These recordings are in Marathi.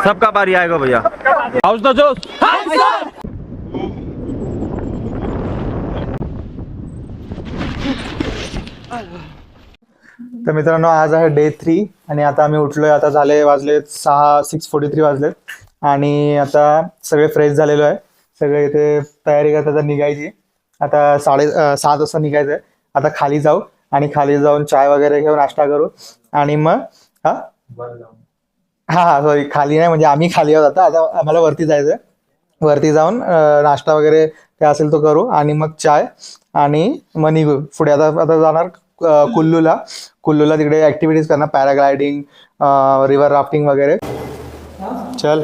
सबका बारी आएगा भैया। हाउस द जोश। तर मित्रांनो आज आहे डे 3 आणि आता आम्ही उठलोय. आता वाजले 6:43 वाजलेत आणि आता सगळे फ्रेश झालेलो आहे. सगळे इथे तयारी करतात निघायची. आता 7:30 वाजता निघायचं आहे. आता खाली जाऊ आणि खाली जाऊन चाय वगैरे घेऊन नाश्ता करू आणि मग हा सॉरी खाली नाही म्हणजे आम्ही खाली आहोत. आता आम्हाला वरती जायचं आहे. वरती जाऊन नाश्ता वगैरे काय असेल तो करू आणि मग चाय आणि मग निघू पुढे. आता जाणार कुल्लूला तिकडे ऍक्टिव्हिटीज करणार, पॅराग्लायडिंग, रिव्हर राफ्टिंग वगैरे. चल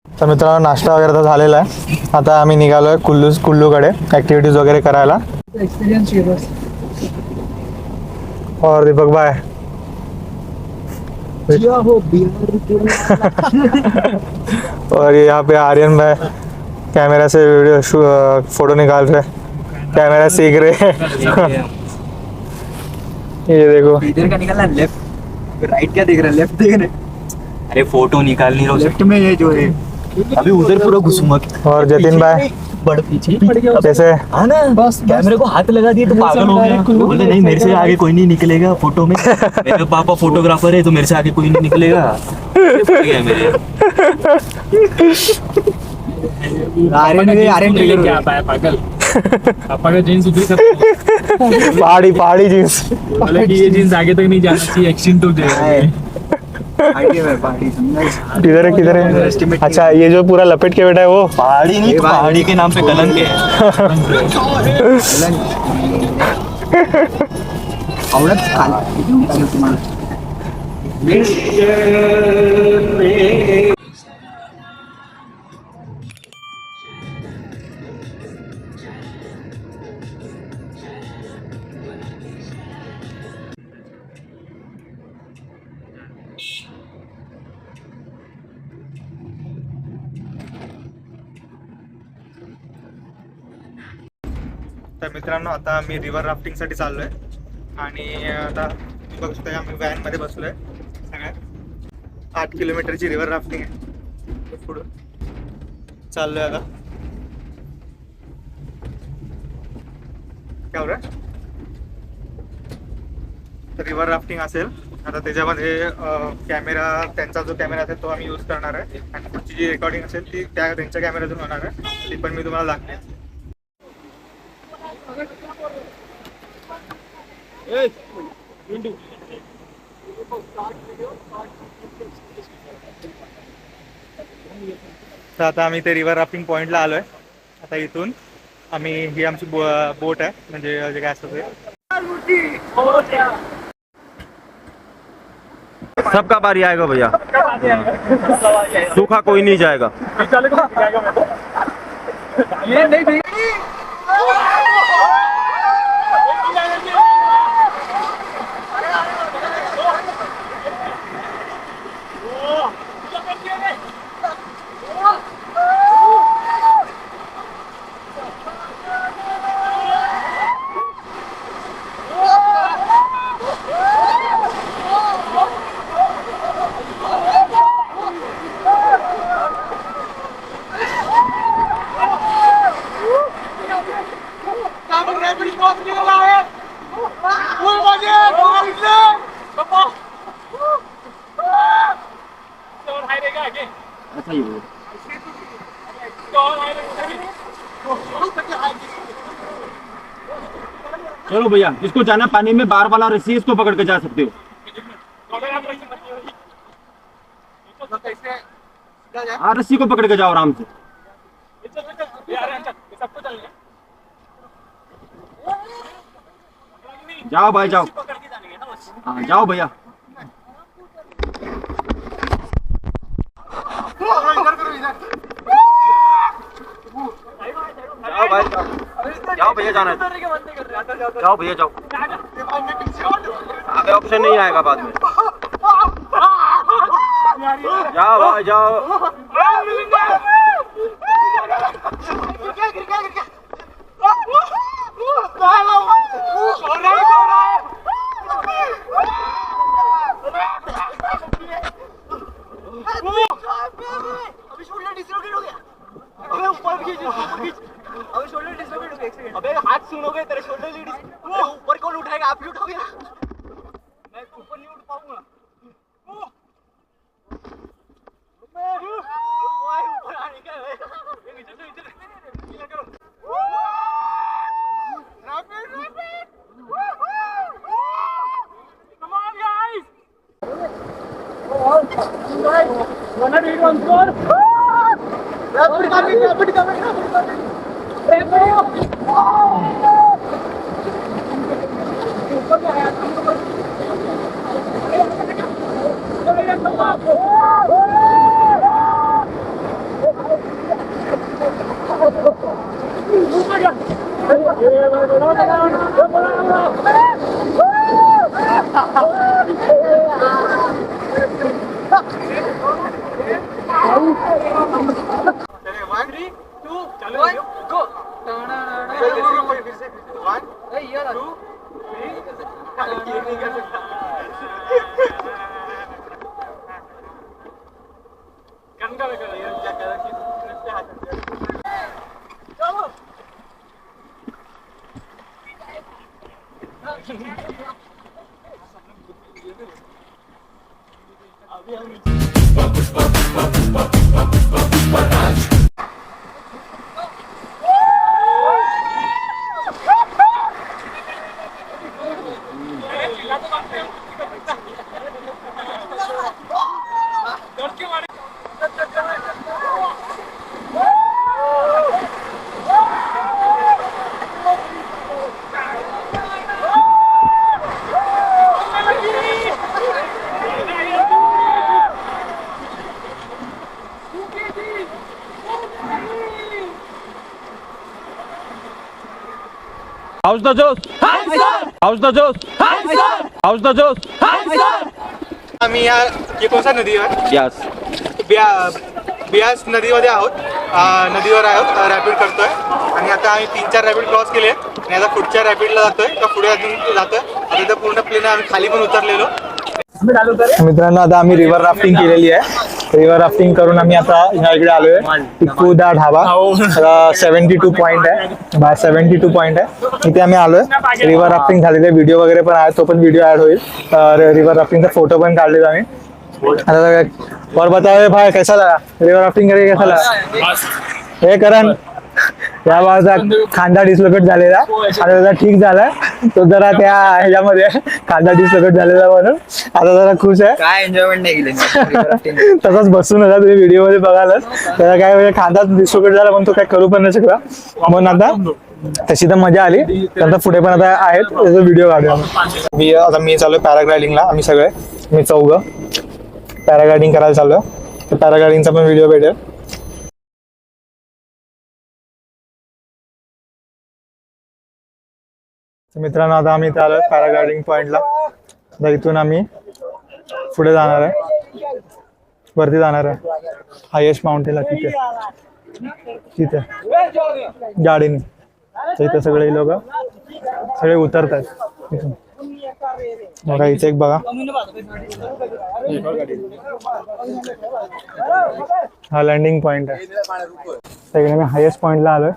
तर मित्रांनो नाश्ता वगैरे तर झालेला आहे. आता आम्ही निघालोय कुल्लूकडे ऍक्टिव्हिटीज वगैरे करायला. और दीपक भाई और यहाँ पे आर्यन भाई कैमरा से फोटो निकाल रहे, कैमरा सीख रहे. ये देखो इधर का निकालना, लेफ्ट राइट क्या देख रहा है, लेफ्ट देख रहे. अरे फोटो निकाल नहीं रहा, लेफ्ट में ये जो है अभी उधर पूरा घुसूंगा. और जतिन भाई बड़ पीछे कैसे? हाँ ना, बस कैमरे को हाथ लगा दिए तो पागल हो गया. बोले नहीं मेरे से आगे कोई नहीं निकलेगा फोटो में. मेरे पापा फोटोग्राफर है तो मेरे से आगे कोई नहीं निकलेगा. मेरे आर्यन ट्रिगर क्या पाया पागल. पापा का जीन्स उतरी सब पहाड़ी जींस. बोले कि ये जीन्स आगे तक नहीं जाना चाहिए, एक्सटेंड तो जाएगा. किधर है? अच्छा ये जो पूरा लपेट के बैठा है वो पहाड़ी नहीं, पहाड़ी के नाम पे कलंक है. तर मित्रांनो आता आम्ही रिव्हर राफ्टिंगसाठी चाललोय आणि आता बघू शकता आम्ही व्हॅनमध्ये बसलोय. सगळ्यात 8 किलोमीटरची रिव्हर राफ्टिंग आहे. पुढं चाललोय आता. काय बरं तर रिव्हर राफ्टिंग असेल आता त्याच्यामध्ये कॅमेरा, त्यांचा जो कॅमेरा असेल तो आम्ही यूज करणार आहे आणि पुढची जी रेकॉर्डिंग असेल ती त्यांच्या कॅमेऱ्यातून होणार आहे. ती पण मी तुम्हाला दाखवेन. तर आता आम्ही ते रिव्हर राफ्टिंग पॉइंटला आलोय. आता इथून आम्ही ही आमची बोट आहे म्हणजे जे काय असतं ते. सबका बारी आएगा भैया, सूखा कोई नहीं जाएगा. चलो भैया, इसको जाना पानी में, बार वाला रस्सी इसको पकड़ के जा सकते हो. हाँ रस्सी को पकड़ के जाओ आराम से. जाओ भाई जाओ. हाँ, जाओ भैया। जाओ भाई, जाओ भैया, जाना है। जाओ भैया, जाओ। आगे ऑप्शन नहीं आएगा बाद में। जाओ भाई, जाओ। अबे हाथ सुनोगे तेरे शोल्डर ऊपर कौन उठाएगा? आप ही उठाओगे ना। मैं ऊपर नहीं उठ पाऊंगा। ऊपर आने का है। Come on guys! Rapid coming. How's the juice? Hi sir. How's the juice? Hi sir. How's the juice? Hi sir. आम्ही ये कोणत्या नदीवर Yes. बियास नदीमध्ये आहोत. नदीवर आहोत, रॅपिड करतोय आणि आता आम्ही 3-4 रॅपिड क्रॉस केले आणि आता पुढच्या रॅपिडला जातोय का पुढे अजून जातोय. आता तर पूर्ण प्लेन आम्ही खाली पण उतरलेलो. मित्रांनो आता आम्ही रिव्हर राफ्टिंग केलेली आहे. रिव्हर राफ्टिंग करून आम्ही आता ह्या इकडे आलोय. टिक्कूदा ढाबा 72 पॉईंट आहे. 72 पॉईंट आहे. इथे आम्ही आलोय. रिव्हर राफ्टिंग झालेले व्हिडिओ वगैरे पण आहे, तो पण व्हिडिओ ऍड होईल. रिव्हर राफ्टिंगचा फोटो पण काढले आम्ही. आता और बताओ भाई कैसा लगा रिवर राफ्टिंग करके, कैसा लगा? हे करण या बाळाचा खांदा डिस्लोकेट झालेला आणि त्याचा ठीक झालाय. तो जरा त्या ह्याच्यामध्ये खांदा डिस्लोकेट झालेला म्हणून आता जरा खुश आहे. काय एन्जॉयमेंट नाही केली. तसाच बसून होता, तुम्ही व्हिडिओ मध्ये बघालच. त्याला काय म्हणजे खांदा डिस्लोकेट झाला पण तो काय करू पण नाही शकला. म्हणून आता तशी तर मजा आली. नंतर पुढे पण आता आहेत त्याचा व्हिडिओ काढूया. मी चालू पॅराग्लायडिंगला. आम्ही सगळे, मी चौघ पॅराग्लायडिंग करायला चाललोय. तर पॅराग्लायडिंगचा पण व्हिडिओ भेटेल. मित्रांनो आता आम्ही इथे आलोय पॅराग्लायडिंग पॉइंटला. आता इथून आम्ही पुढे जाणार आहे, वरती जाणार आहे हायेस्ट माउंटेनला. तिथे गाडीने तर इथे सगळे लोक सगळे उतरत आहेत इथून. बघा इथे एक बघा, हा लँडिंग पॉइंट आहे. सगळे मी हायेस्ट पॉइंटला आलोय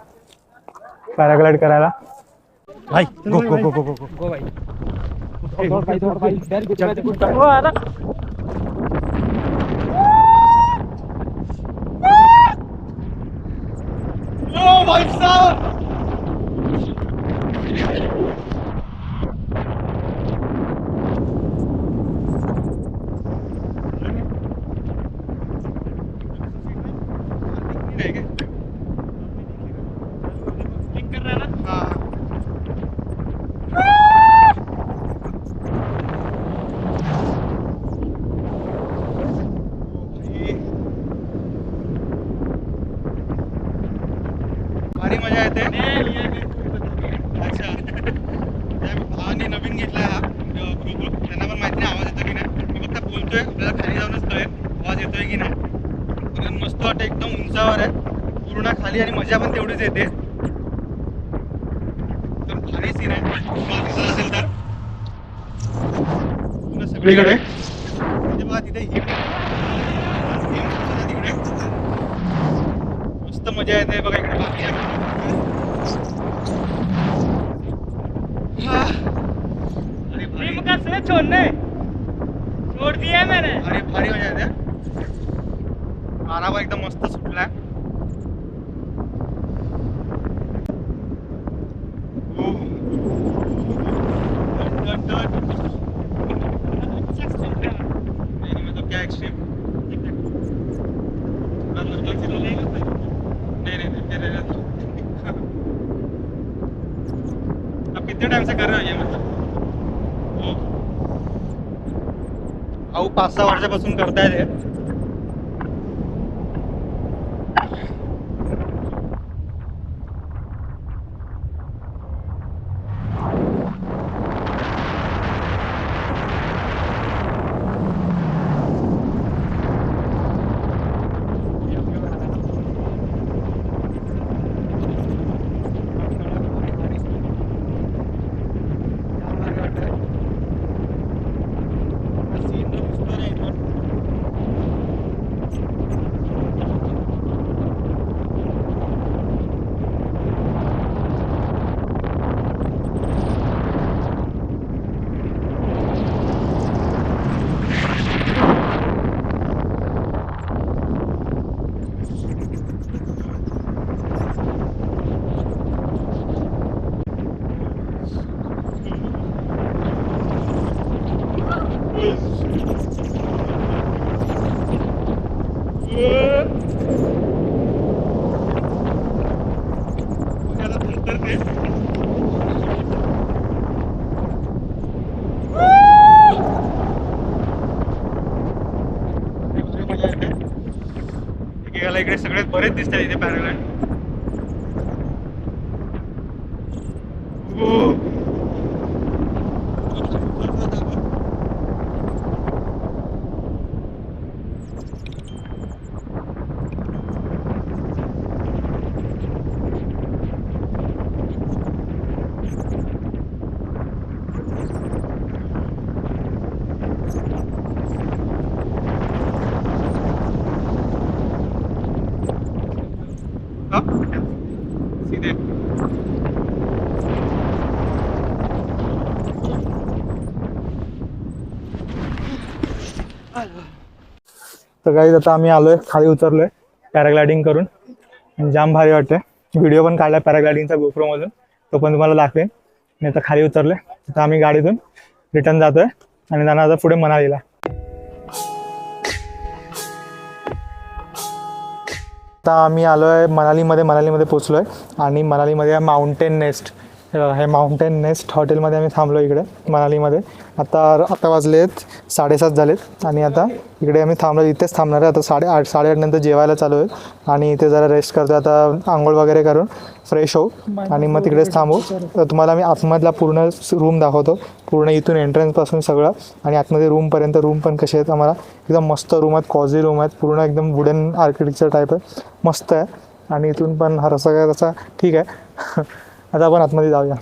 पॅराग्लाइड करायला. भाई गो गो गो गो गो गो भाई. भाई साहब होते अच्छा भावाने नवीन घेतलाय हा ग्रुप त्यांना पण माहिती नाही आवाज येतो की नाही मी फक्त बोलतोय आपल्याला खाली जाऊनच कळेल आवाज येतोय की नाही कारण मस्त वाटतं एकदम उंचावर आहे पूर्ण खाली आणि मजा पण तेवढीच येते तर भारी सीन आहे दिसत असेल तर पूर्ण सगळीकडे म्हणजे बघा तिथे हिम तिकडे मस्त मजा येते बघा इकडे बाकी अरे भारी छोड़ दिया मैंने अरे भारी मजा येते आराम एकदम मस्त सुटलाय क्या एक्सट्रीम अब कितने टाइम से कर रहे हो ये मतलब भाऊ 5-6 वर्षापासून करतायत हे एकेकाला इकडे सगळ्यात बरेच दिसतात इथे पॅराग्लाइड सीधे तर गाईज आता आम्ही आलोय खाली उतरलोय पॅराग्लायडिंग करून आणि जाम भारी वाटतंय व्हिडिओ पण काढला पॅराग्लायडिंगचा गोप्रो मधून तो पण तुम्हाला दाखवेन मी आता खाली उतरलोय आता आम्ही गाडीतून रिटर्न जातोय आणि जाणार आता पुढे मनालीला आता आम्ही आलोय मनालीमध्ये पोचलोय आणि मनालीमध्ये माउंटेन नेस्ट हे माउंटेन नेस्ट हॉटेलमध्ये आम्ही थांबलो इकडे मनालीमध्ये आता वाजलेत 7:30 झालेत आणि आता इकडे आम्ही इथेच थांबणार आहे आता 8:30 नंतर जेवायला चालू आहे आणि इथे जरा रेस्ट करतो आता आंघोळ वगैरे करून फ्रेश होऊ आणि मग तिकडेच थांबू तर तुम्हाला मी आतमधला पूर्ण रूम दाखवतो पूर्ण इथून एंट्रन्सपासून सगळं आणि आतमध्ये रूमपर्यंत रूम पण कसे आहेत आम्हाला एकदम मस्त रूम आहेत कॉझी रूम आहेत पूर्ण एकदम वुडन आर्किटेक्चर टाईप आहे मस्त आहे आणि इथून पण हा रस्ता काय तसा ठीक आहे आता आपण आतमध्ये जाऊया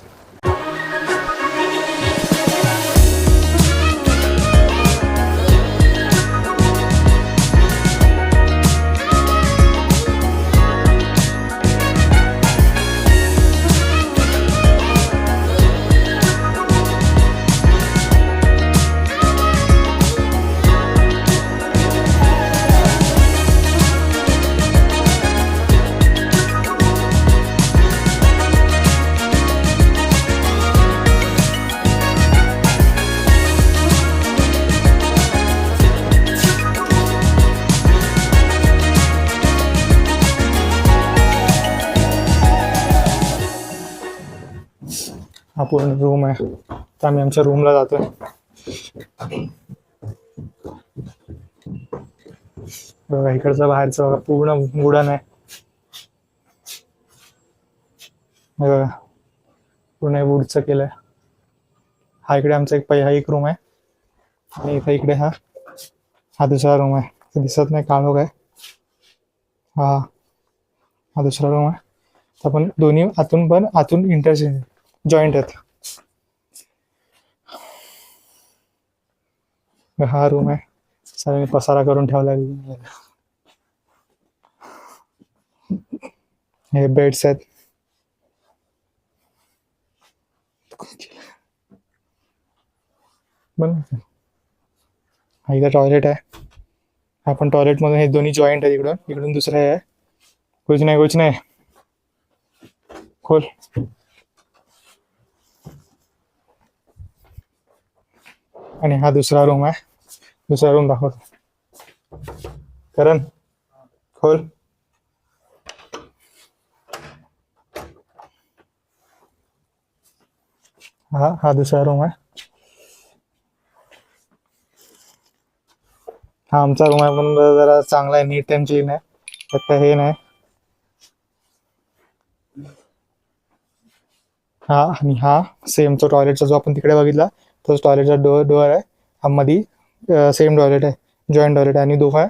हा पूर्ण रूम आहे तर आम्ही आमच्या रूमला जातोय बघा इकडचं बाहेरचं बघा पूर्ण वुडन आहे हे बघा पूर्ण वूडचं केलंय. हा इकडे आमचा हा एक रूम आहे आणि इथे इकडे हा दुसरा रूम आहे. ते दिसत नाही काळोख आहे. हा दुसरा रूम आहे. आपण दोन्ही आतून इंटरचेंज जॉईंट आहेत. हा रूम आहे. सगळ्यांनी पसारा करून ठेवला. हे बेड्स आहेत. हा इथं टॉयलेट आहे. आपण टॉयलेट मधून हे दोन्ही जॉईंट आहे. इकडून दुसरं आहे. कुछ नाही खोल. आणि हा दुसरा रूम आहे. दुसरा रूम दाखवतो. करण खोल. हा दुसरा रूम आहे. हा आमचा रूम आहे पण जरा चांगला आहे. नीट अँड क्लीन आहे. त्यात काय हे नाही. आणि हा सेम तो टॉयलेटचा जो आपण तिकडे बघितला तोच टॉयलेटचा डोअर आहे. हा मध्ये सेम टॉयलेट आहे. जॉईंट टॉयलेट आहे आणि दोघं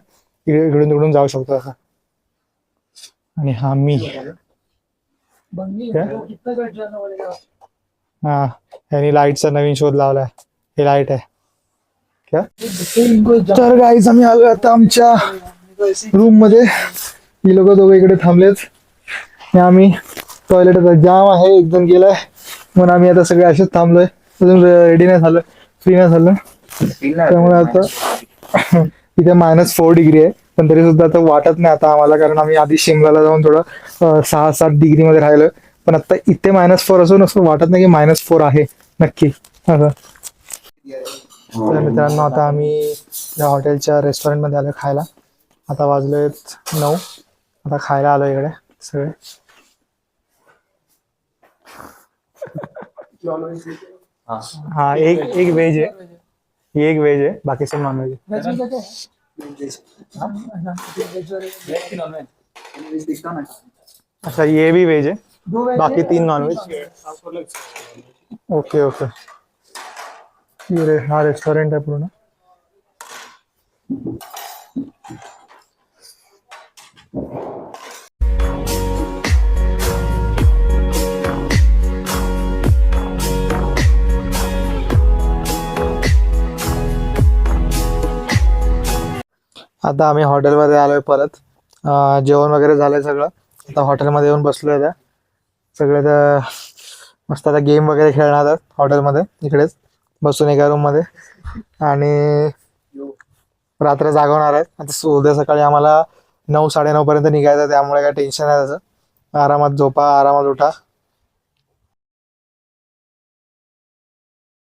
इकडून तिकडून जाऊ शकतो असा. आणि हा मी यांनी लाईटचा नवीन शोध लावलाय. हे लाईट आहे. तर गाईज आम्ही आलो आता आमच्या रूम मध्ये. ही लोक दोघं इकडे थांबलेत. आम्ही टॉयलेट जाम आहे. एकदम गेलाय म्हणून आम्ही आता सगळे असेच थांबलोय. अजून रेडी नाही झालं. फ्री नाही झालं. त्यामुळे आता इथे -4 डिग्री आहे. पण तरी सुद्धा आता वाटत नाही आता आम्हाला. कारण आम्ही आधी शिमलाला जाऊन थोडं 6-7 डिग्री मध्ये राहिलं. पण आता इथे -4 असून असं वाटत नाही की -4 आहे नक्की असं. तर मित्रांनो आता आम्ही या हॉटेलच्या रेस्टॉरंटमध्ये आलो खायला. आता वाजलेत 9. आता खायला आलो इकडे सगळे. हा एक व्हेज आहे. ही एक व्हेज आहे. बाकी सब नॉन व्हेज आहे. अच्छा ये भी वेज है. बाकी 3 नॉन वेज. ओके. ये हा रेस्टॉरंट आहे पूर्ण. आता आम्ही हॉटेलमध्ये आलोय परत. जेवण वगैरे झालंय सगळं. आता हॉटेलमध्ये येऊन बसलोय. आता सगळे तर मस्त आता गेम वगैरे खेळणार आहेत हॉटेलमध्ये इकडेच बसून एका रूम मध्ये. आणि रात्र जागवणार आहेत. आता उद्या सकाळी आम्हाला 9-9:30 पर्यंत निघायचं. त्यामुळे काय टेन्शन नाही त्याचं. आरामात झोपा, आरामात उठा.